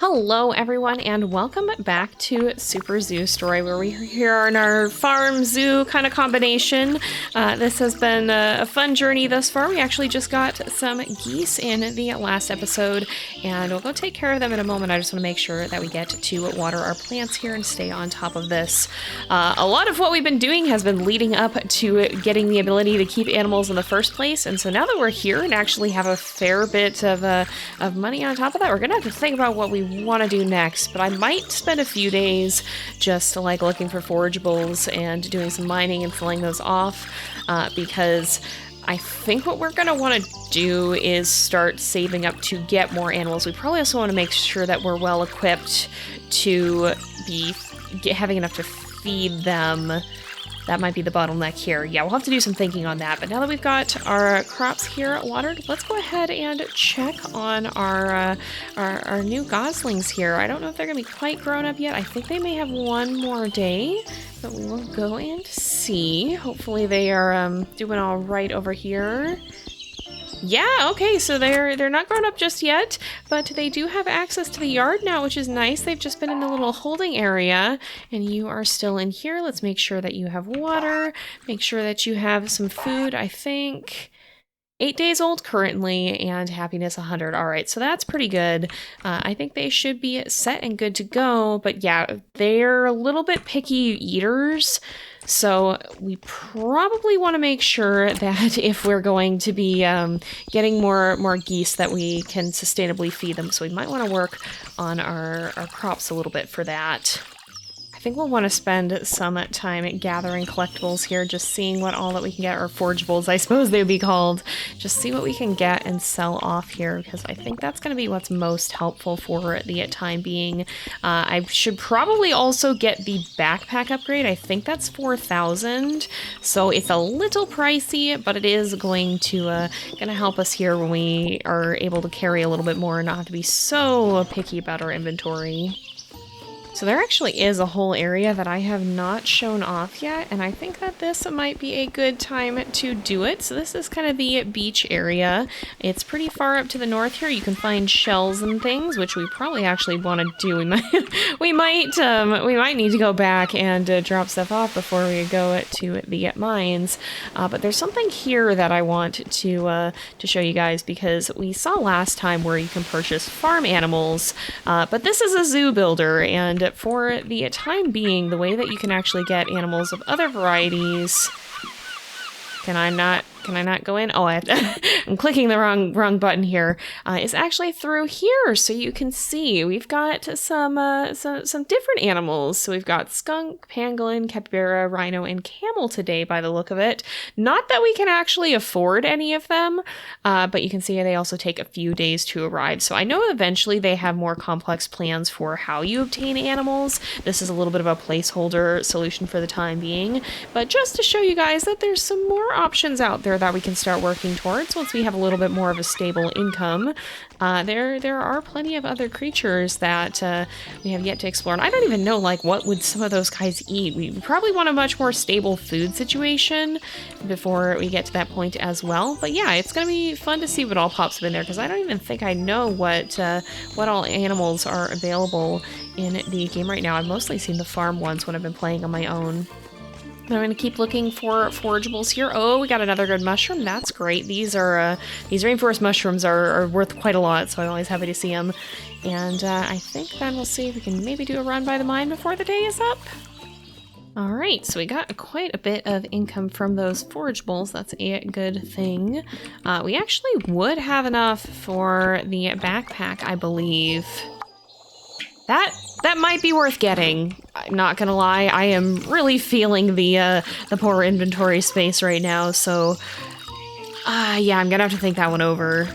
Hello everyone and welcome back to Super Zoo Story, where we are here in our farm zoo kind of combination. This has been a fun journey thus far. We actually just got some geese in the last episode and we'll go take care of them in a moment. I just want to make sure that we get to water our plants here and stay on top of this. A lot of what we've been doing has been leading up to getting the ability to keep animals in the first place, and so now that we're here and actually have a fair bit of money on top of that, we're gonna have to think about what we want to do next. But I might spend a few days just like looking for forageables and doing some mining and filling those off, because I think what we're gonna want to do is start saving up to get more animals. We probably also want to make sure that we're well equipped to be having enough to feed them. That might be the bottleneck here. Yeah, we'll have to do some thinking on that. But now that we've got our crops here watered, let's go ahead and check on our new goslings here. I don't know if they're gonna be quite grown up yet. I think they may have one more day, but we will go and see. Hopefully they are doing all right over here. Yeah, okay, so they're not grown up just yet, but they do have access to the yard now, which is nice. They've just been in the little holding area, and you are still in here. Let's make sure that you have water, make sure that you have some food. I think 8 days old currently, and happiness 100. All right, so that's pretty good. I think they should be set and good to go, but yeah, they're a little bit picky eaters. So we probably want to make sure that if we're going to be getting more geese, that we can sustainably feed them. So we might want to work on our crops a little bit for that. I think we'll want to spend some time gathering collectibles here, just seeing what all that we can get, or forageables, I suppose they would be called. Just see what we can get and sell off here, because I think that's going to be what's most helpful for the time being. I should probably also get the backpack upgrade. I think that's 4,000, so it's a little pricey, but it is going to help us here when we are able to carry a little bit more and not have to be so picky about our inventory. So there actually is a whole area that I have not shown off yet, and I think that this might be a good time to do it. So this is kind of the beach area. It's pretty far up to the north here. You can find shells and things, which we probably actually want to do. We might need to go back and drop stuff off before we go to the mines. But there's something here that I want to show you guys, because we saw last time where you can purchase farm animals, but this is a zoo builder, and for the time being, the way that you can actually get animals of other varieties... Can I not go in? Oh, I have to I'm clicking the wrong button here. Is actually through here, so you can see we've got some different animals. So we've got skunk, pangolin, capybara, rhino, and camel today, by the look of it. Not that we can actually afford any of them, but you can see they also take a few days to arrive. So I know eventually they have more complex plans for how you obtain animals. This is a little bit of a placeholder solution for the time being, but just to show you guys that there's some more options out there that we can start working towards once we have a little bit more of a stable income. There are plenty of other creatures that we have yet to explore, and I don't even know like what would some of those guys eat. We probably want a much more stable food situation before we get to that point as well. But yeah, it's gonna be fun to see what all pops up in there, because I don't even think I know what all animals are available in the game right now. I've mostly seen the farm ones when I've been playing on my own. I'm going to keep looking for forageables here. Oh, we got another good mushroom. That's great. These rainforest mushrooms are worth quite a lot, so I'm always happy to see them. And I think then we'll see if we can maybe do a run by the mine before the day is up. All right, so we got quite a bit of income from those forageables. That's a good thing. We actually would have enough for the backpack, I believe. That might be worth getting. I'm not gonna lie, I am really feeling the poor inventory space right now, so yeah, I'm gonna have to think that one over.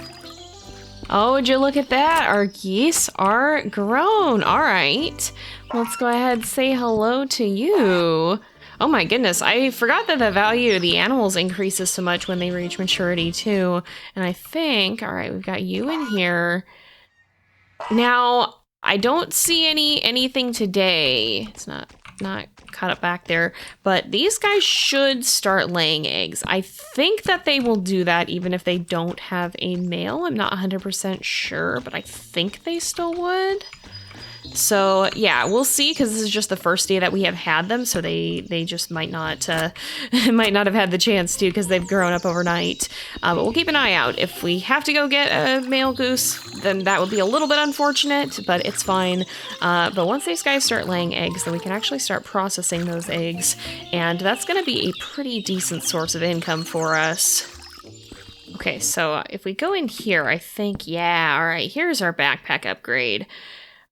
Oh, would you look at that? Our geese are grown. All right, let's go ahead and say hello to you. Oh my goodness, I forgot that the value of the animals increases so much when they reach maturity too. And I think, all right, we've got you in here. Now, I don't see anything today. It's not caught up back there, but these guys should start laying eggs. I think that they will do that even if they don't have a male. I'm not 100% sure, but I think they still would. So yeah, we'll see, because this is just the first day that we have had them, so they just might not might not have had the chance to, because they've grown up overnight. But we'll keep an eye out. If we have to go get a male goose, then that would be a little bit unfortunate, but it's fine. But once these guys start laying eggs, then we can actually start processing those eggs, and that's going to be a pretty decent source of income for us. Okay, so if we go in here, I think, yeah, all right, here's our backpack upgrade.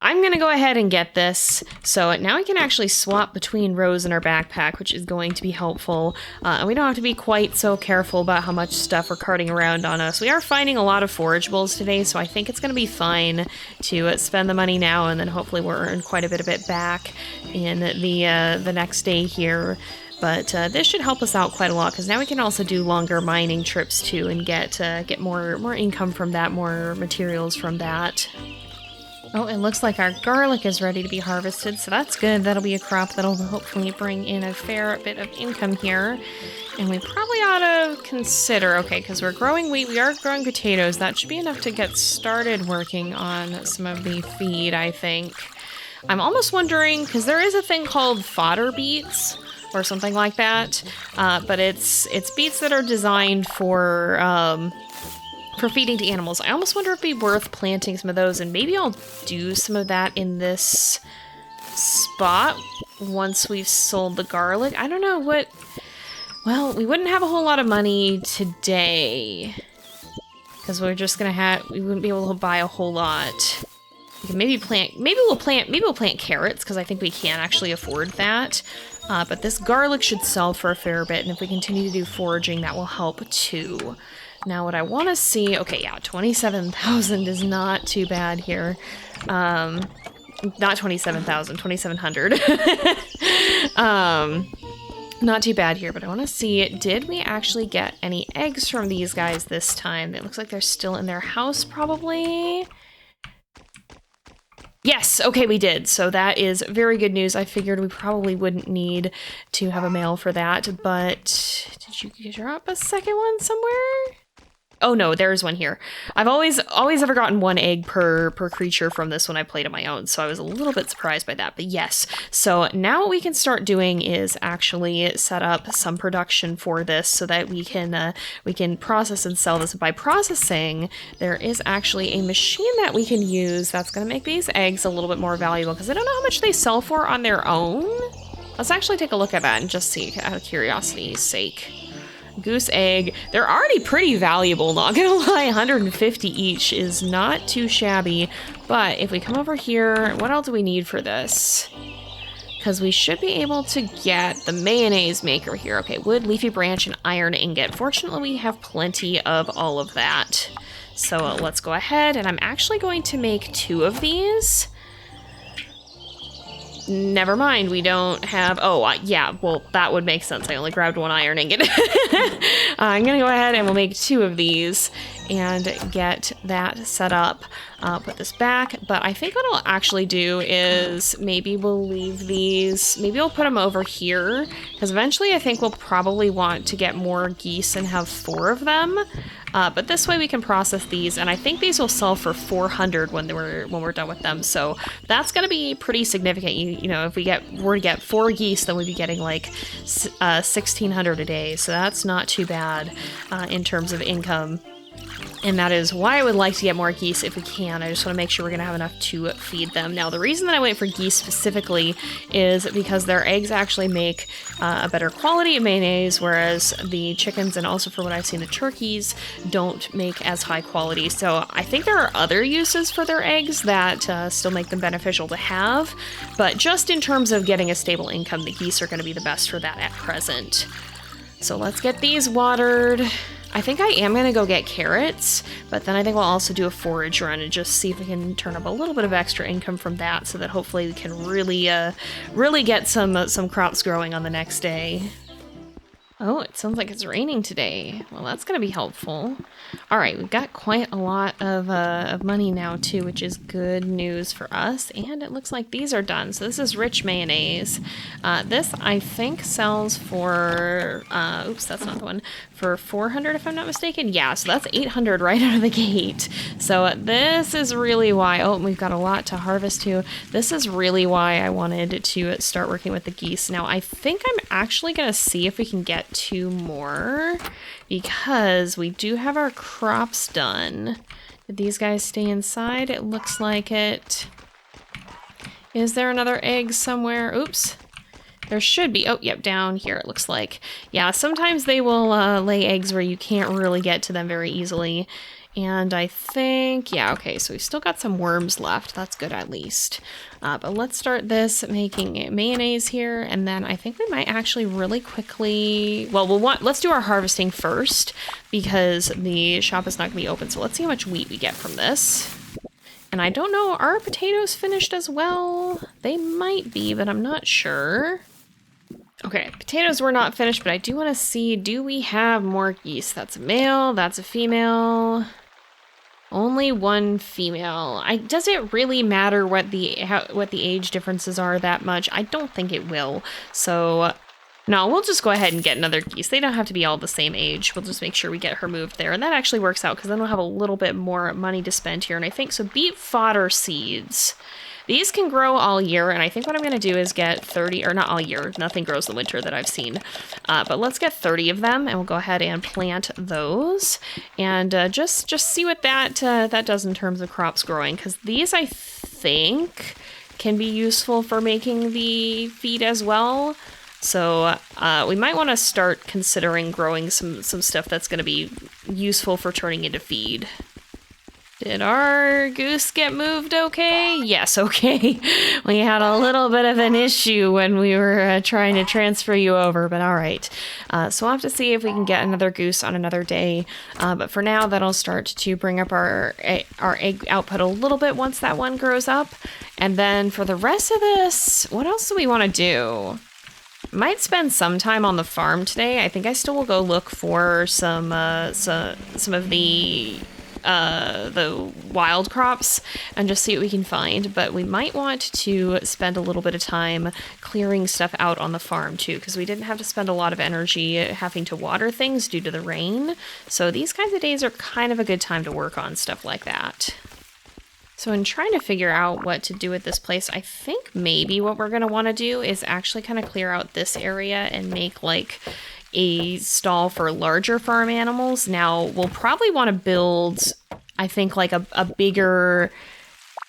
I'm going to go ahead and get this, so now we can actually swap between rows in our backpack, which is going to be helpful, and we don't have to be quite so careful about how much stuff we're carting around on us. We are finding a lot of forageables today, so I think it's going to be fine to spend the money now, and then hopefully we'll earn quite a bit of it back in the next day here. But this should help us out quite a lot, because now we can also do longer mining trips too and get more income from that, more materials from that. Oh, it looks like our garlic is ready to be harvested, so that's good. That'll be a crop that'll hopefully bring in a fair bit of income here. And we probably ought to consider, okay, because we're growing wheat, we are growing potatoes. That should be enough to get started working on some of the feed, I think. I'm almost wondering, because there is a thing called fodder beets, or something like that, but it's beets that are designed for feeding to animals. I almost wonder if it'd be worth planting some of those, and maybe I'll do some of that in this spot once we've sold the garlic. I don't know what... Well, we wouldn't have a whole lot of money today, because we're just gonna we wouldn't be able to buy a whole lot. We can maybe we'll plant carrots, because I think we can actually afford that. But this garlic should sell for a fair bit, and if we continue to do foraging, that will help too. Now what I want to see, okay, yeah, 27,000 is not too bad here. Not 27,000, 2,700. Not too bad here, but I want to see, did we actually get any eggs from these guys this time? It looks like they're still in their house, probably. Yes, okay, we did. So that is very good news. I figured we probably wouldn't need to have a male for that, but did you drop a second one somewhere? Oh no, there's one here. I've always ever gotten one egg per creature from this when I played on my own, so I was a little bit surprised by that, but yes. So now what we can start doing is actually set up some production for this so that we can process and sell this. By processing, there is actually a machine that we can use that's going to make these eggs a little bit more valuable, because I don't know how much they sell for on their own. Let's actually take a look at that and just see, out of curiosity's sake. Goose egg. They're already pretty valuable, not gonna lie. 150 each is not too shabby. But if we come over here, what else do we need for this? Because we should be able to get the mayonnaise maker here. Okay, wood, leafy branch, and iron ingot. Fortunately, we have plenty of all of that. So let's go ahead, and I'm actually going to make 2 of these. Never mind, we don't have... Oh, yeah, well, that would make sense. I only grabbed 1 iron ingot. I'm gonna go ahead and we'll make 2 of these and get that set up. Put this back, but I think what I'll actually do is maybe we'll leave these... Maybe I'll put them over here, because eventually I think we'll probably want to get more geese and have 4 of them. But this way we can process these, and I think these will sell for 400 when we're done with them. So that's going to be pretty significant. You know, if we're to get 4 geese, then we'd be getting like 1,600 a day. So that's not too bad in terms of income. And that is why I would like to get more geese if we can. I just want to make sure we're going to have enough to feed them. Now, the reason that I went for geese specifically is because their eggs actually make a better quality of mayonnaise, whereas the chickens, and also for what I've seen, the turkeys, don't make as high quality. So I think there are other uses for their eggs that still make them beneficial to have. But just in terms of getting a stable income, the geese are going to be the best for that at present. So let's get these watered. I think I am going to go get carrots, but then I think we'll also do a forage run and just see if we can turn up a little bit of extra income from that, so that hopefully we can really get some crops growing on the next day. Oh, it sounds like it's raining today. Well, that's going to be helpful. All right, we've got quite a lot of money now, too, which is good news for us. And it looks like these are done. So this is rich mayonnaise. This, I think, sells for... oops, that's not the one. For 400, if I'm not mistaken. Yeah, so that's 800 right out of the gate. So this is really why... Oh, we've got a lot to harvest, too. This is really why I wanted to start working with the geese. Now, I think I'm actually going to see if we can get 2 more, because we do have our crops done. Did these guys stay inside? It looks like it. Is there another egg somewhere? Oops. There should be. Oh, yep, down here it looks like. Yeah, sometimes they will lay eggs where you can't really get to them very easily. And I think, yeah, okay, so we've still got some worms left. That's good at least. But let's start this making mayonnaise here, and then I think we might actually really quickly, well, let's do our harvesting first, because the shop is not gonna be open. So let's see how much wheat we get from this. And I don't know, are potatoes finished as well? They might be, but I'm not sure. Okay, potatoes were not finished, but I do want to see, do we have more geese? That's a male, that's a female. Only 1 female. Does it really matter what the age differences are that much? I don't think it will. So, no, we'll just go ahead and get another geese. They don't have to be all the same age. We'll just make sure we get her moved there. And that actually works out because then we'll have a little bit more money to spend here. And I think, so beet fodder seeds. These can grow all year, and I think what I'm going to do is get 30, or not all year, nothing grows in the winter that I've seen, but let's get 30 of them, and we'll go ahead and plant those, and just see what that does in terms of crops growing, because these, I think, can be useful for making the feed as well. So we might want to start considering growing some stuff that's going to be useful for turning into feed. Did our goose get moved okay? Yes, okay. We had a little bit of an issue when we were trying to transfer you over, but all right. So we'll have to see if we can get another goose on another day. But for now, that'll start to bring up our egg output a little bit once that one grows up. And then for the rest of this, what else do we want to do? Might spend some time on the farm today. I think I still will go look for some of the wild crops and just see what we can find, but we might want to spend a little bit of time clearing stuff out on the farm too, because we didn't have to spend a lot of energy having to water things due to the rain, so these kinds of days are kind of a good time to work on stuff like that. So in trying to figure out what to do with this place, I think maybe what we're going to want to do is actually kind of clear out this area and make like a stall for larger farm animals. Now, we'll probably want to build, I think, like a bigger...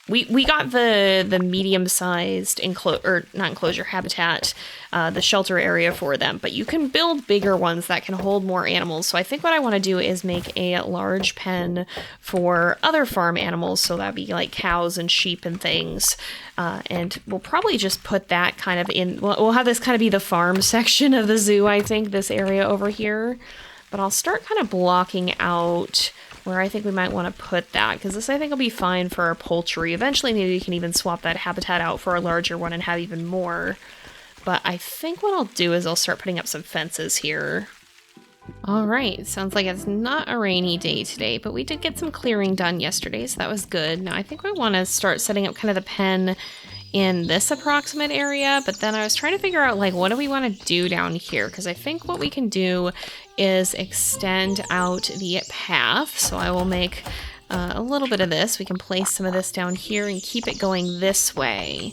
We got the medium-sized habitat, the shelter area for them, but you can build bigger ones that can hold more animals. So I think what I want to do is make a large pen for other farm animals, so that'd be like cows and sheep and things. And we'll probably just put that kind of in, we'll have this kind of be the farm section of the zoo, I think, this area over here. But I'll start kind of blocking out where I think we might want to put that, because this I think will be fine for our poultry. Eventually maybe we can even swap that habitat out for a larger one and have even more. But I think what I'll do is I'll start putting up some fences here. All right, sounds like it's not a rainy day today, but we did get some clearing done yesterday, so that was good. Now I think we want to start setting up kind of the pen in this approximate area, but then I was trying to figure out, like, what do we want to do down here? Because I think what we can do is extend out the path. So I will make a little bit of this. We can place some of this down here and keep it going this way.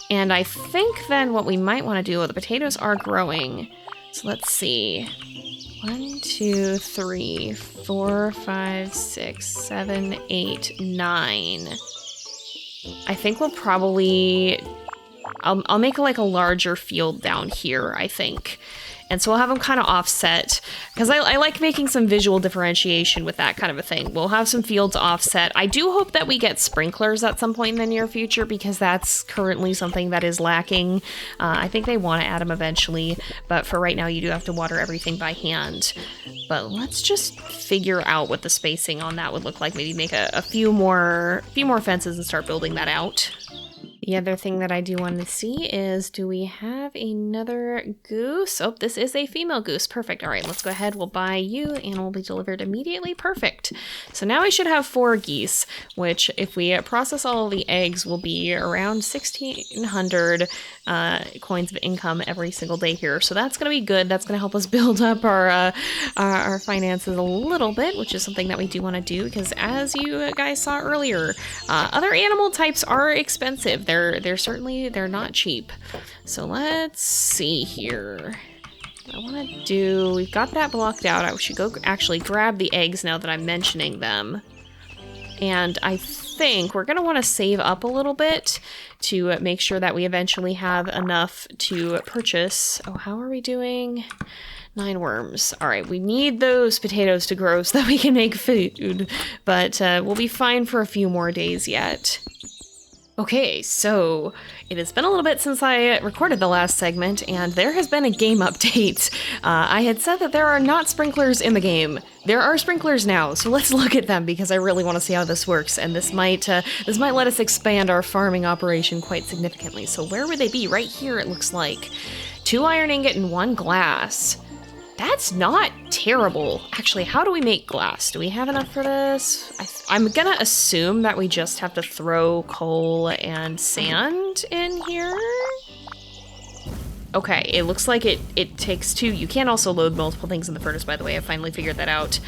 And I think then what we might want to do, well, the potatoes are growing. So let's see. 1, 2, 3, 4, 5, 6, 7, 8, 9. I think we'll probably, I'll make like a larger field down here, I think. And so we'll have them kind of offset, because I like making some visual differentiation with that kind of a thing. We'll have some fields offset. I do hope that we get sprinklers at some point in the near future, because that's currently something that is lacking. I think they want to add them eventually, but for right now you do have to water everything by hand. But let's just figure out what the spacing on that would look like. Maybe make a few more fences and start building that out. The other thing that I do want to see is, do we have another goose? Oh, this is a female goose. Perfect. All right, let's go ahead. We'll buy you and will be delivered immediately. Perfect. So now I should have 4 geese, which if we process all of the eggs will be around 1,600 coins of income every single day here. So that's going to be good. That's going to help us build up our finances a little bit, which is something that we do want to do because as you guys saw earlier, other animal types are expensive. They're certainly not cheap. So let's see here. I want to do, we've got that blocked out. I should go actually grab the eggs now that I'm mentioning them. And I think we're going to want to save up a little bit to make sure that we eventually have enough to purchase. Oh, how are we doing? 9 worms. All right, we need those potatoes to grow so that we can make food, but we'll be fine for a few more days yet. Okay, so it has been a little bit since I recorded the last segment, and there has been a game update. I had said that there are not sprinklers in the game. There are sprinklers now, so let's look at them because I really want to see how this works, and this might let us expand our farming operation quite significantly. So where would they be? Right here, it looks like. 2 iron ingot and 1 glass. That's not terrible. Actually, how do we make glass? Do we have enough for this? I'm gonna assume that we just have to throw coal and sand in here. Okay, it looks like it takes 2. You can also load multiple things in the furnace, by the way. I finally figured that out.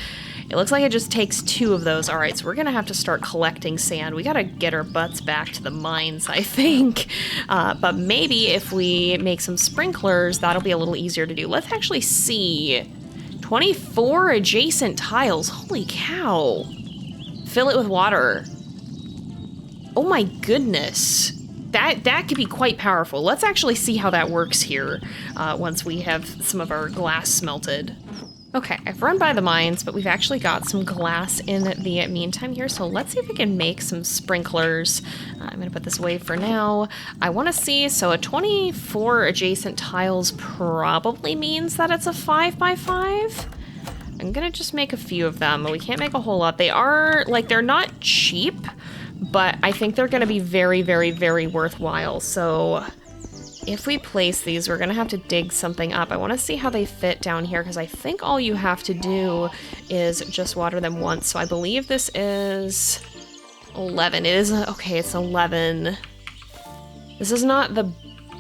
It looks like it just takes 2 of those. All right, so we're gonna have to start collecting sand. We gotta get our butts back to the mines, I think. But maybe if we make some sprinklers, that'll be a little easier to do. Let's actually see. 24 adjacent tiles. Holy cow. Fill it with water. Oh my goodness. That could be quite powerful. Let's actually see how that works here once we have some of our glass smelted. Okay, I've run by the mines, but we've actually got some glass in the meantime here, so let's see if we can make some sprinklers. I'm gonna put this away for now. I wanna see, so a 24 adjacent tiles probably means that it's a 5x5. I'm gonna just make a few of them. We can't make a whole lot. They are, like, they're not cheap, but I think they're gonna be very, very, very worthwhile, so if we place these, we're gonna have to dig something up. I wanna see how they fit down here, because I think all you have to do is just water them once. So I believe this is 11. It is, okay, it's 11. This is not the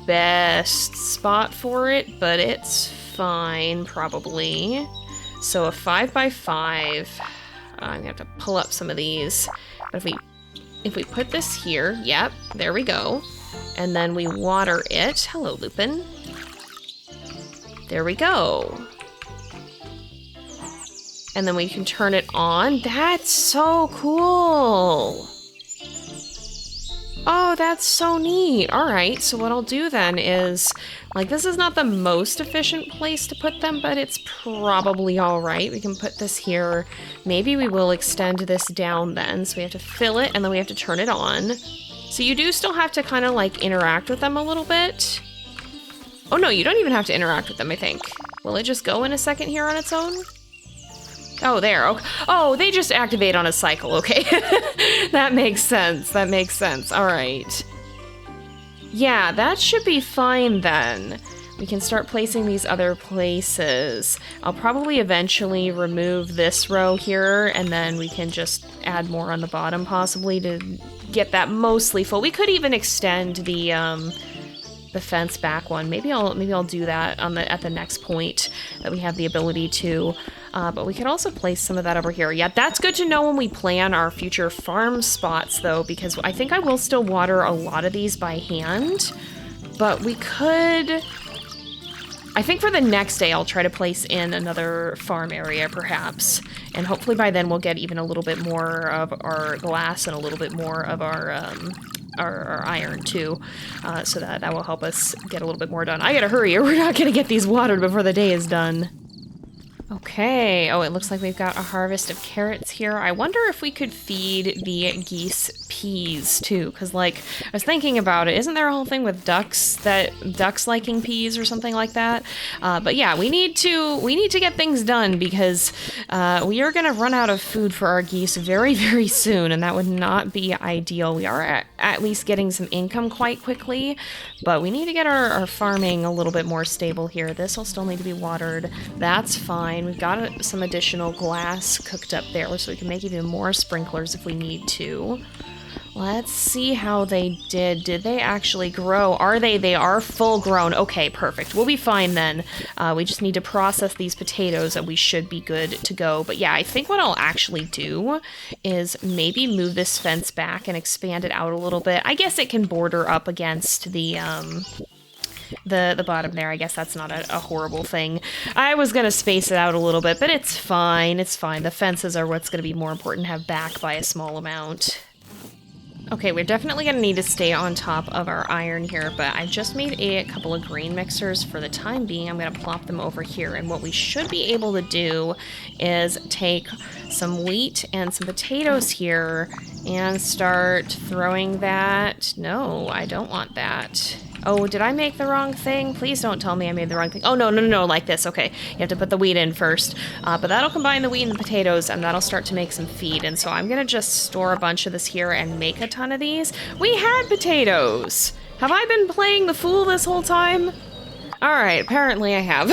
best spot for it, but it's fine, probably. So a 5x5, I'm gonna have to pull up some of these. But if we put this here, yep, there we go. And then we water it. Hello, Lupin. There we go. And then we can turn it on. That's so cool. Oh, that's so neat. All right, so what I'll do then is, like, this is not the most efficient place to put them, but it's probably all right. We can put this here. Maybe we will extend this down then. So we have to fill it and then we have to turn it on. So you do still have to kind of like interact with them a little bit. Oh no, you don't even have to interact with them, I think. Will it just go in a second here on its own? Oh, there. Okay. Oh, they just activate on a cycle. Okay. That makes sense. That makes sense. All right. Yeah, that should be fine then. We can start placing these other places. I'll probably eventually remove this row here, and then we can just add more on the bottom possibly to get that mostly full. We could even extend the fence back one. Maybe I'll do that at the next point that we have the ability to. But we could also place some of that over here. Yeah, that's good to know when we plan our future farm spots, though, because I think I will still water a lot of these by hand. But we could... I think for the next day, I'll try to place in another farm area, perhaps. And hopefully by then we'll get even a little bit more of our glass and a little bit more of our iron, too. So that will help us get a little bit more done. I gotta hurry, or we're not gonna get these watered before the day is done. Okay, oh, it looks like we've got a harvest of carrots here. I wonder if we could feed the geese peas too, because like, I was thinking about it, isn't there a whole thing with ducks liking peas or something like that? But yeah, we need to get things done because we are gonna run out of food for our geese very, very soon, and that would not be ideal. We are at least getting some income quite quickly, but we need to get our farming a little bit more stable here. This will still need to be watered. That's fine. We've got some additional glass cooked up there, so we can make even more sprinklers if we need to. Let's see how they did. Did they actually grow? Are they? They are full grown. Okay, perfect. We'll be fine then. We just need to process these potatoes and we should be good to go. But yeah, I think what I'll actually do is maybe move this fence back and expand it out a little bit. I guess it can border up against the bottom there. I guess that's not a horrible thing. I was gonna space it out a little bit, but it's fine. It's fine. The fences are what's gonna be more important to have back by a small amount. Okay, we're definitely going to need to stay on top of our iron here, but I just made a couple of grain mixers for the time being. I'm going to plop them over here, and what we should be able to do is take some wheat and some potatoes here and start throwing that. No, I don't want that. Oh, did I make the wrong thing? Please don't tell me I made the wrong thing. Oh, no, like this. Okay, you have to put the wheat in first. But that'll combine the wheat and the potatoes, and that'll start to make some feed. And so I'm going to just store a bunch of this here and make a ton of these. We had potatoes! Have I been playing the fool this whole time? Alright, apparently I have.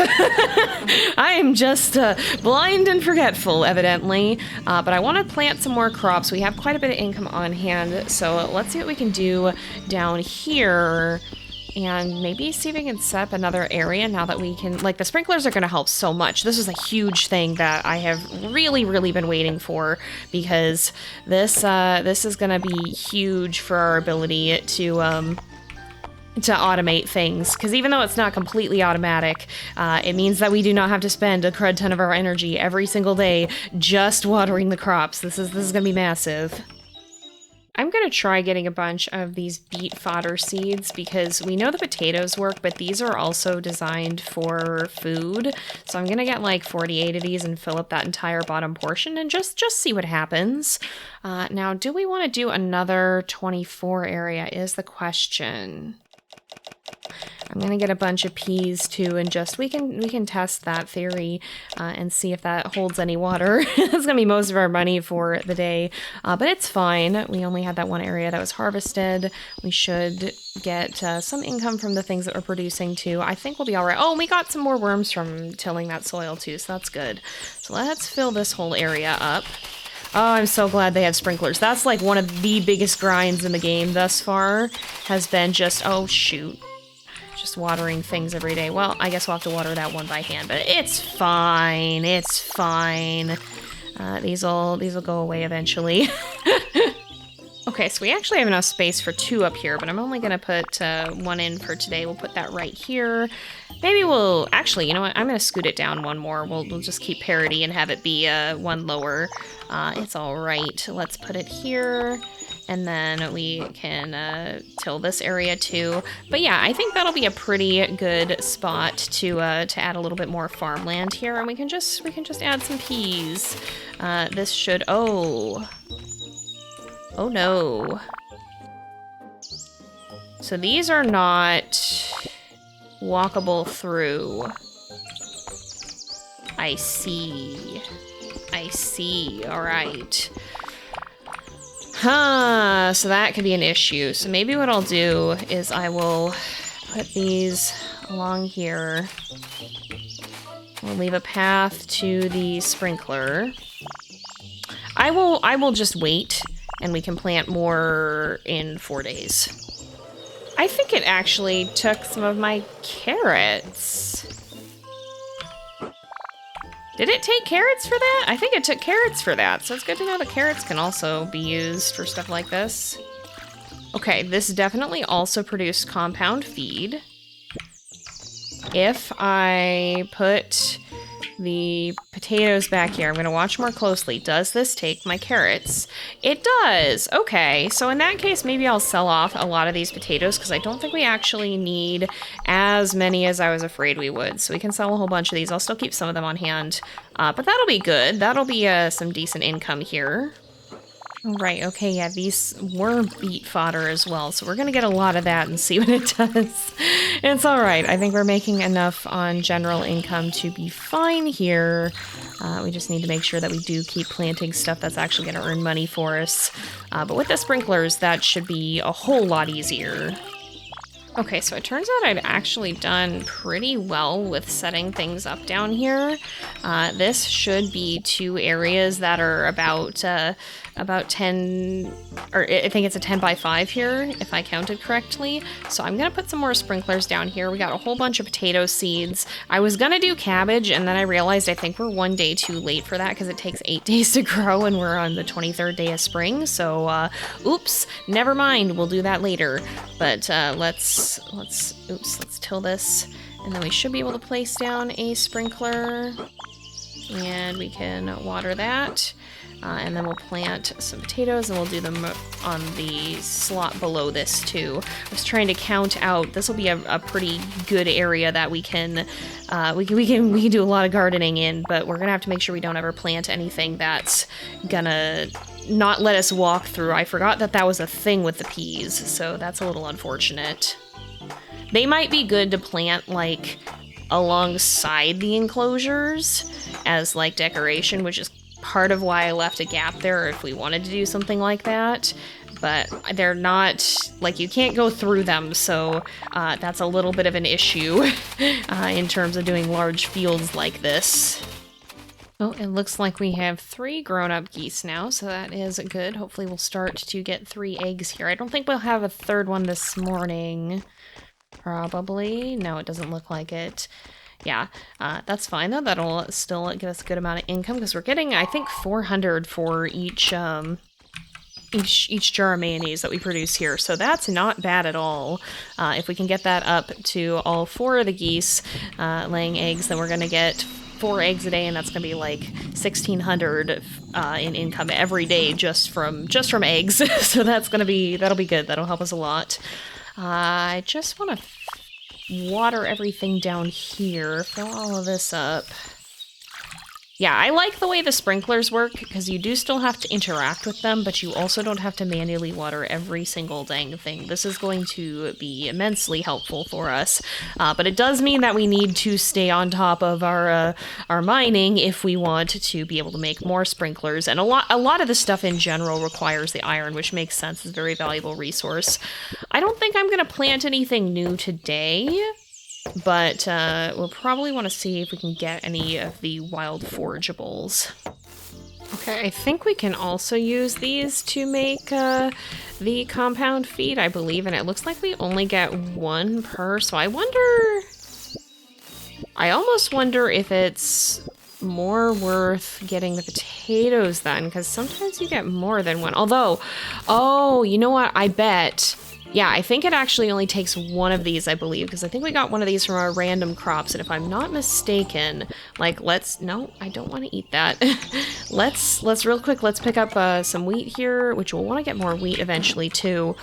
I am just blind and forgetful, evidently. But I want to plant some more crops. We have quite a bit of income on hand, so let's see what we can do down here. And maybe see if we can set up another area now that we can, like, the sprinklers are going to help so much. This is a huge thing that I have really been waiting for, because this is going to be huge for our ability to automate things. Because even though it's not completely automatic, it means that we do not have to spend a crud ton of our energy every single day just watering the crops. This is going to be massive. I'm going to try getting a bunch of these beet fodder seeds because we know the potatoes work, but these are also designed for food. So I'm going to get like 48 of these and fill up that entire bottom portion and just see what happens. Now, do we want to do another 24 area is the question. I'm gonna get a bunch of peas too, and just we can test that theory and see if that holds any water. That's gonna be most of our money for the day, but it's fine. We only had that one area that was harvested. We should get some income from the things that we're producing too. I think we'll be all right. Oh, we got some more worms from tilling that soil too, so that's good. So let's fill this whole area up. Oh, I'm so glad they have sprinklers. That's like one of the biggest grinds in the game thus far, has been just, oh shoot. Just watering things every day. Well, I guess we'll have to water that one by hand, but it's fine. It's fine. These'll go away eventually. Okay, so we actually have enough space for 2 up here, but I'm only gonna put 1 in for today. We'll put that right here. Maybe we'll, actually, you know what? I'm gonna scoot it down 1 more. We'll just keep parity and have it be 1 lower. It's all right. Let's put it here. And then we can till this area too. But yeah, I think that'll be a pretty good spot to add a little bit more farmland here, and we can just add some peas. This should, oh no. So these are not walkable through. I see. All right. So that could be an issue. So maybe what I'll do is I will put these along here. We'll leave a path to the sprinkler. I will just wait, and we can plant more in 4 days. I think it actually took some of my carrots. Did it take carrots for that? I think it took carrots for that, so it's good to know that carrots can also be used for stuff like this. Okay, this definitely also produced compound feed. If I put the potatoes back here, I'm going to watch more closely. Does this take my carrots? It does! Okay, so in that case, maybe I'll sell off a lot of these potatoes, because I don't think we actually need as many as I was afraid we would. So we can sell a whole bunch of these. I'll still keep some of them on hand, but that'll be good. That'll be some decent income here. Right, okay, yeah, these were beet fodder as well, so we're gonna get a lot of that and see what it does. It's alright, I think we're making enough on general income to be fine here. We just need to make sure that we do keep planting stuff that's actually gonna earn money for us. But with the sprinklers, that should be a whole lot easier. Okay, so it turns out I'd actually done pretty well with setting things up down here. This should be 2 areas that are about 10, or I think it's a 10 by 5 here, if I counted correctly. So I'm gonna put some more sprinklers down here. We got a whole bunch of potato seeds. I was gonna do cabbage, and then I realized I think we're 1 day too late for that because it takes 8 days to grow, and we're on the 23rd day of spring. So, oops, never mind. We'll do that later. But let's till this, and then we should be able to place down a sprinkler, and we can water that. And then we'll plant some potatoes, and we'll do them on the slot below this too. I was trying to count out. This will be a pretty good area that we can do a lot of gardening in, but we're gonna have to make sure we don't ever plant anything that's gonna not let us walk through. I forgot that was a thing with the peas, so that's a little unfortunate. They might be good to plant like alongside the enclosures as like decoration, which is part of why I left a gap there if we wanted to do something like that. But they're not, like, you can't go through them, so that's a little bit of an issue in terms of doing large fields like this. Oh, it looks like we have 3 grown-up geese now, so that is good. Hopefully we'll start to get 3 eggs here. I don't think we'll have a 3rd one this morning. Probably. No, it doesn't look like it. Yeah, that's fine though. That'll still give us a good amount of income because we're getting, I think, 400 for each jar of mayonnaise that we produce here. So that's not bad at all. If we can get that up to all 4 of the geese laying eggs, then we're gonna get 4 eggs a day, and that's gonna be like 1,600 in income every day just from eggs. So that'll be good. That'll help us a lot. I just want to water everything down here, fill all of this up. Yeah, I like the way the sprinklers work because you do still have to interact with them, but you also don't have to manually water every single dang thing. This is going to be immensely helpful for us, but it does mean that we need to stay on top of our mining if we want to be able to make more sprinklers. And a lot of the stuff in general requires the iron, which makes sense. It's a very valuable resource. I don't think I'm going to plant anything new today. But we'll probably want to see if we can get any of the wild forageables. Okay, I think we can also use these to make the compound feed, I believe, and it looks like we only get 1 per, so I almost wonder if it's more worth getting the potatoes then, because sometimes you get more than 1. Although, oh, you know what, I bet... Yeah, I think it actually only takes 1 of these, I believe, because I think we got 1 of these from our random crops, and if I'm not mistaken, like, no, I don't want to eat that. let's real quick, let's pick up some wheat here, which we'll want to get more wheat eventually, too.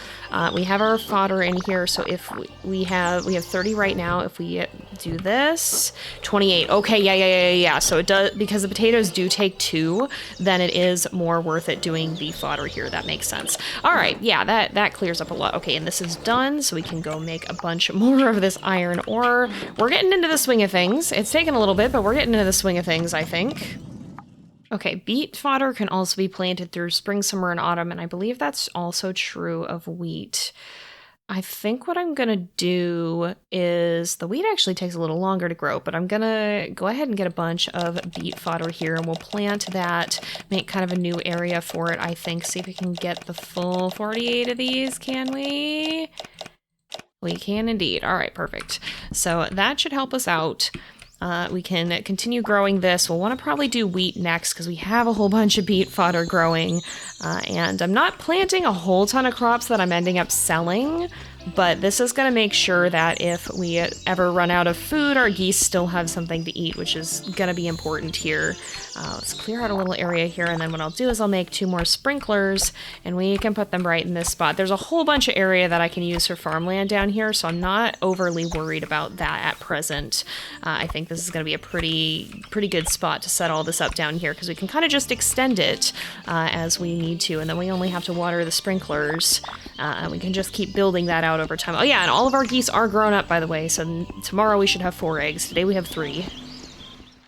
We have our fodder in here, so if we have 30 right now. If we do this, 28. Okay, yeah. So it does, because the potatoes do take 2, then it is more worth it doing the fodder here. That makes sense. All right, yeah, that clears up a lot. Okay, and this is done, so we can go make a bunch more of this iron ore. We're getting into the swing of things. It's taken a little bit, but we're getting into the swing of things, I think. Okay, beet fodder can also be planted through spring, summer, and autumn, and I believe that's also true of wheat. I think what I'm gonna do is, the wheat actually takes a little longer to grow, but I'm gonna go ahead and get a bunch of beet fodder here, and we'll plant that, make kind of a new area for it, I think. See if we can get the full 48 of these, can we? We can indeed. All right, perfect. So that should help us out. We can continue growing this. We'll want to probably do wheat next because we have a whole bunch of beet fodder growing. And I'm not planting a whole ton of crops that I'm ending up selling. But this is going to make sure that if we ever run out of food, our geese still have something to eat, which is going to be important here. Let's clear out a little area here, and then what I'll do is I'll make 2 more sprinklers, and we can put them right in this spot. There's a whole bunch of area that I can use for farmland down here, so I'm not overly worried about that at present. I think this is going to be a pretty good spot to set all this up down here, because we can kind of just extend it as we need to, and then we only have to water the sprinklers, and we can just keep building that out over time. Oh yeah, and all of our geese are grown up, by the way, so tomorrow we should have 4 eggs. Today we have 3.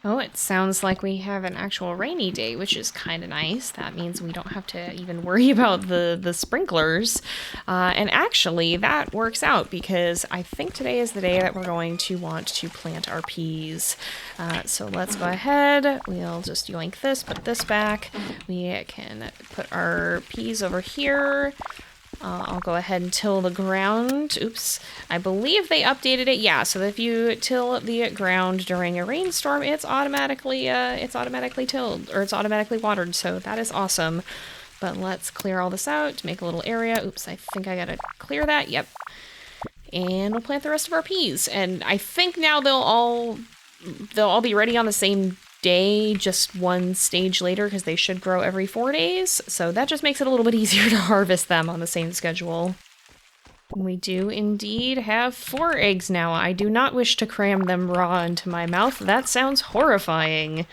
Oh, it sounds like we have an actual rainy day, which is kind of nice. That means we don't have to even worry about the sprinklers. And actually, that works out because I think today is the day that we're going to want to plant our peas. So let's go ahead. We'll just yoink this, put this back. We can put our peas over here. I'll go ahead and till the ground. Oops. I believe they updated it. Yeah, so if you till the ground during a rainstorm, it's automatically tilled, or it's automatically watered, so that is awesome. But let's clear all this out to make a little area. Oops, I think I gotta clear that. Yep. And we'll plant the rest of our peas. And I think now they'll all be ready on the same day, just one stage later, because they should grow every 4 days, so that just makes it a little bit easier to harvest them on the same schedule. We do indeed have 4 eggs now. I do not wish to cram them raw into my mouth. That sounds horrifying.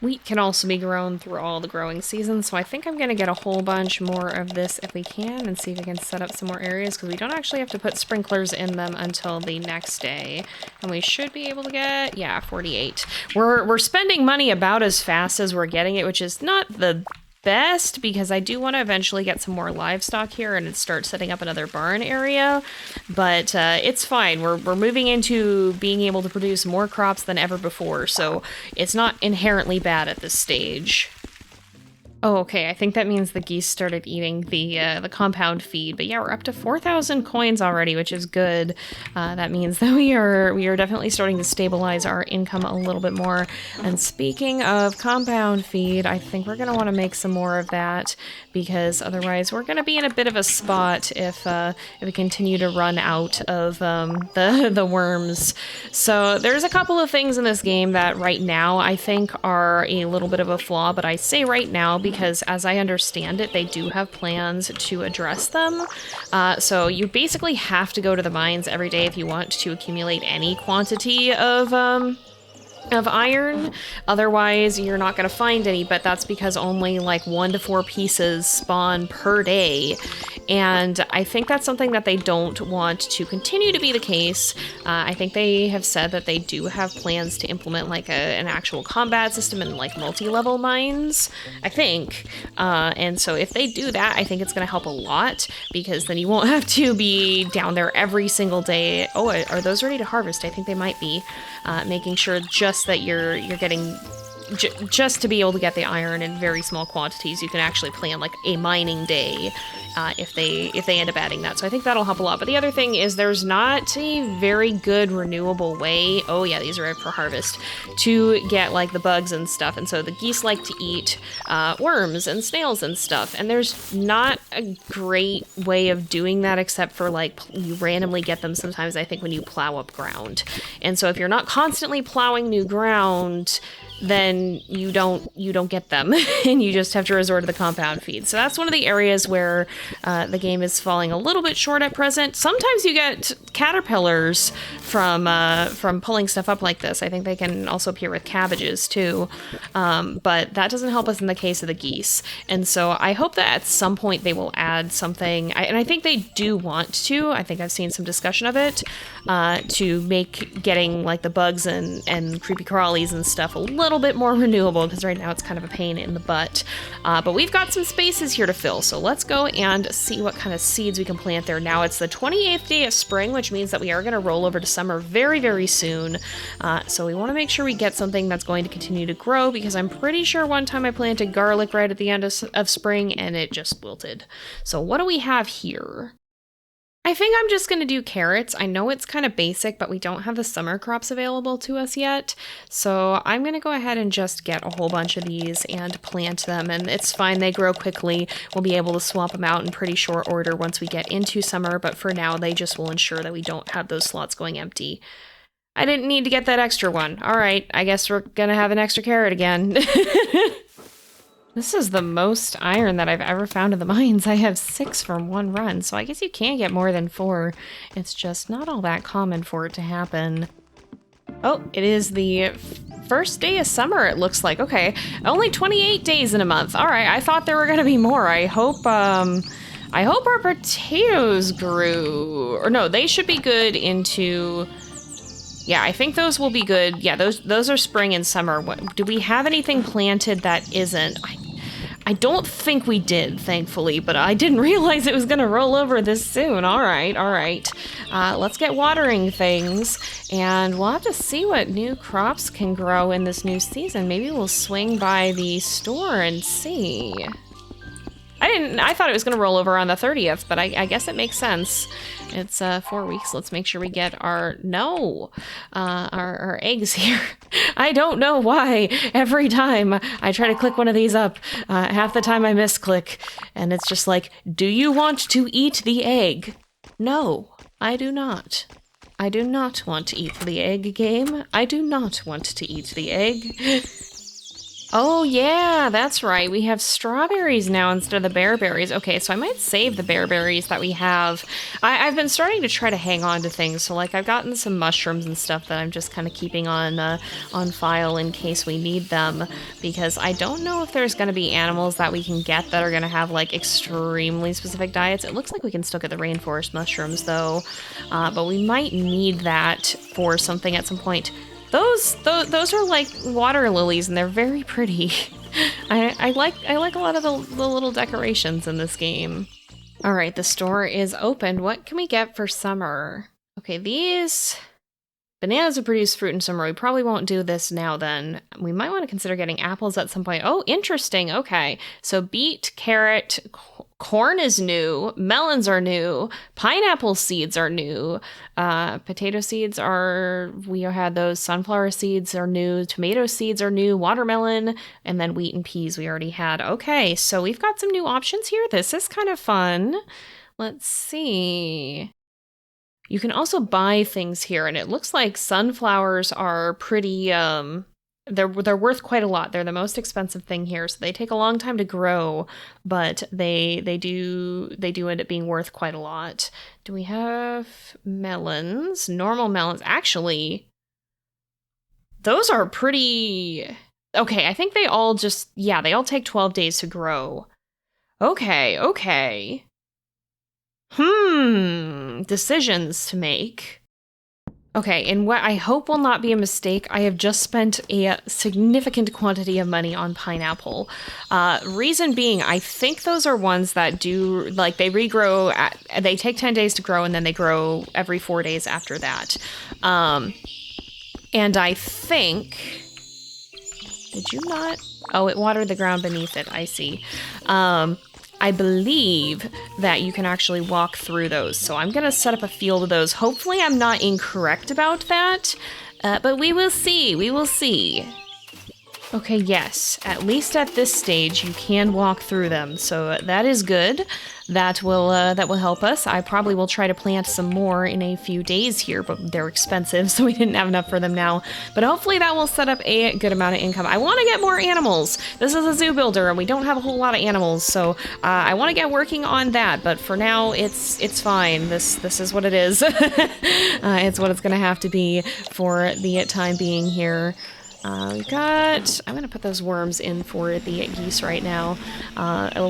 Wheat can also be grown through all the growing seasons, so I think I'm going to get a whole bunch more of this if we can, and see if we can set up some more areas, because we don't actually have to put sprinklers in them until the next day. And we should be able to get, yeah, 48. We're spending money about as fast as we're getting it, which is not the best, because I do want to eventually get some more livestock here and start setting up another barn area, but it's fine. We're moving into being able to produce more crops than ever before, so it's not inherently bad at this stage. Oh, okay, I think that means the geese started eating the compound feed, but yeah, we're up to 4,000 coins already, which is good. That means that we are definitely starting to stabilize our income a little bit more. And speaking of compound feed, I think we're going to want to make some more of that, because otherwise we're going to be in a bit of a spot if we continue to run out of the worms. So there's a couple of things in this game that right now I think are a little bit of a flaw, but I say right now because as I understand it, they do have plans to address them. So you basically have to go to the mines every day if you want to accumulate any quantity of iron. Otherwise, you're not going to find any, but that's because only like 1 to 4 pieces spawn per day. And I think that's something that they don't want to continue to be the case. I think they have said that they do have plans to implement like an actual combat system and like multi-level mines, I think. And so if they do that, I think it's going to help a lot, because then you won't have to be down there every single day. Oh, are those ready to harvest? I think they might be. Making sure just that you're getting just to be able to get the iron in very small quantities. You can actually plan like a mining day if they end up adding that. So I think that'll help a lot. But the other thing is there's not a very good renewable way, oh yeah, these are ripe for harvest, to get like the bugs and stuff. And so the geese like to eat worms and snails and stuff. And there's not a great way of doing that except for like you randomly get them sometimes, I think, when you plow up ground. And so if you're not constantly plowing new ground, then you don't get them and you just have to resort to the compound feed. So that's one of the areas where the game is falling a little bit short at present. Sometimes you get caterpillars from pulling stuff up like this. I think they can also appear with cabbages too, but that doesn't help us in the case of the geese. And so I hope that at some point they will add something, and I think they do want to. I think I've seen some discussion of it, to make getting like the bugs and creepy crawlies and stuff a little bit more renewable, because right now it's kind of a pain in the butt. But we've got some spaces here to fill, so let's go and see what kind of seeds we can plant there. Now it's the 28th day of spring, which means that we are going to roll over to summer very, very soon. So we want to make sure we get something that's going to continue to grow, because I'm pretty sure one time I planted garlic right at the end of spring and it just wilted. So what do we have here? I think I'm just going to do carrots. I know it's kind of basic, but we don't have the summer crops available to us yet. So I'm going to go ahead and just get a whole bunch of these and plant them. And it's fine. They grow quickly. We'll be able to swap them out in pretty short order once we get into summer. But for now, they just will ensure that we don't have those slots going empty. I didn't need to get that extra one. All right, I guess we're going to have an extra carrot again. This is the most iron that I've ever found in the mines. I have 6 from one run, so I guess you can get more than 4. It's just not all that common for it to happen. Oh, it is the first day of summer, it looks like. Okay, only 28 days in a month. All right, I thought there were gonna be more. I hope our potatoes grew. Or no, they should be good into... Yeah, I think those will be good. Yeah, those are spring and summer. Do we have anything planted that isn't? I don't think we did, thankfully, but I didn't realize it was going to roll over this soon. All right. Let's get watering things, and we'll have to see what new crops can grow in this new season. Maybe we'll swing by the store and see. I thought it was going to roll over on the 30th, but I guess it makes sense. It's 4 weeks. Let's make sure we get our eggs here. I don't know why every time I try to click one of these up, half the time I misclick, and it's just like, do you want to eat the egg? No, I do not. I do not want to eat the egg, game. I do not want to eat the egg. Oh yeah, that's right. We have strawberries now instead of the bearberries. Okay, so I might save the bearberries that we have. I've been starting to try to hang on to things. So like I've gotten some mushrooms and stuff that I'm just kind of keeping on file in case we need them, because I don't know if there's going to be animals that we can get that are going to have like extremely specific diets. It looks like we can still get the rainforest mushrooms though, but we might need that for something at some point. Those are like water lilies, and they're very pretty. I like a lot of the little decorations in this game. All right, the store is open. What can we get for summer? Okay, these bananas will produce fruit in summer. We probably won't do this now then. We might want to consider getting apples at some point. Oh, interesting. Okay, so beet, carrot, corn is new, melons are new, pineapple seeds are new, potato seeds we had those, sunflower seeds are new, tomato seeds are new, watermelon, and then wheat and peas we already had. Okay, so we've got some new options here. This is kind of fun. Let's see. You can also buy things here, and it looks like sunflowers are pretty, they're worth quite a lot. They're the most expensive thing here, so they take a long time to grow, but they do end up being worth quite a lot. Do we have melons? Normal melons. Actually, those are pretty... Okay, I think they all take 12 days to grow. Okay. Decisions to make. Okay, and what I hope will not be a mistake, I have just spent a significant quantity of money on pineapple. Reason being, I think those are ones that do, like, they regrow, they take 10 days to grow, and then they grow every 4 days after that. And I think... Did you not? Oh, it watered the ground beneath it, I see. I believe that you can actually walk through those. So I'm going to set up a field of those. Hopefully I'm not incorrect about that, but we will see. We will see. Okay, yes. At least at this stage, you can walk through them. So that is good. That will help us. I probably will try to plant some more in a few days here, but they're expensive, so we didn't have enough for them now. But hopefully that will set up a good amount of income. I want to get more animals. This is a zoo builder, and we don't have a whole lot of animals, so I want to get working on that. But for now, it's fine. This is what it is. It's what it's going to have to be for the time being here. I'm going to put those worms in for the geese right now.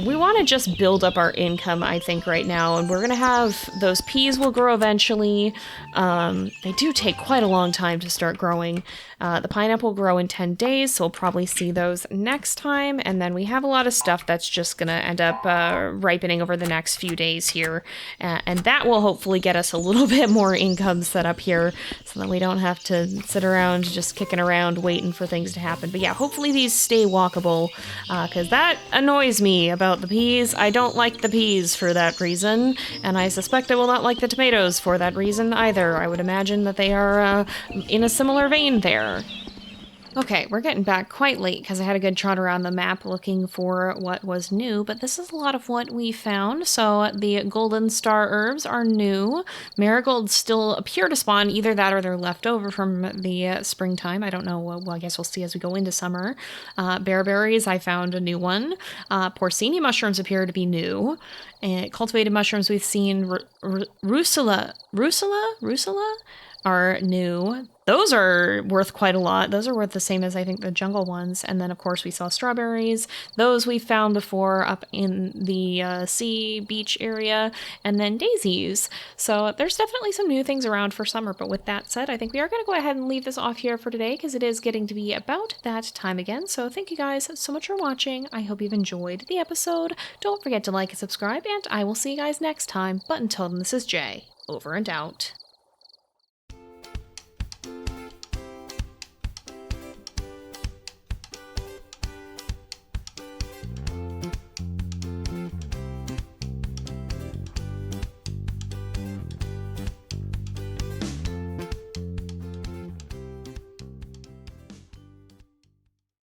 We want to just build up our income, I think, right now. And we're going to have, those peas will grow eventually. They do take quite a long time to start growing. The pineapple will grow in 10 days, so we'll probably see those next time. And then we have a lot of stuff that's just going to end up ripening over the next few days here. And that will hopefully get us a little bit more income set up here so that we don't have to sit around just kicking around waiting waiting for things to happen. But yeah, hopefully these stay walkable, because that annoys me about the peas. I don't like the peas for that reason, and I suspect I will not like the tomatoes for that reason either. I would imagine that they are in a similar vein there. Okay, we're getting back quite late because I had a good trot around the map looking for what was new, but this is a lot of what we found. So the golden star herbs are new. Marigolds still appear to spawn, either that or they're left over from the springtime. I don't know. Well, I guess we'll see as we go into summer. Bearberries, I found a new one. Porcini mushrooms appear to be new. And cultivated mushrooms we've seen, Rusula are new. Those are worth quite a lot. Those are worth the same as I think the jungle ones. And then of course we saw strawberries. Those we found before up in the sea beach area. And then daisies. So there's definitely some new things around for summer. But with that said, I think we are going to go ahead and leave this off here for today because it is getting to be about that time again. So thank you guys so much for watching. I hope you've enjoyed the episode. Don't forget to like and subscribe, and I will see you guys next time. But until then, this is Jay, over and out.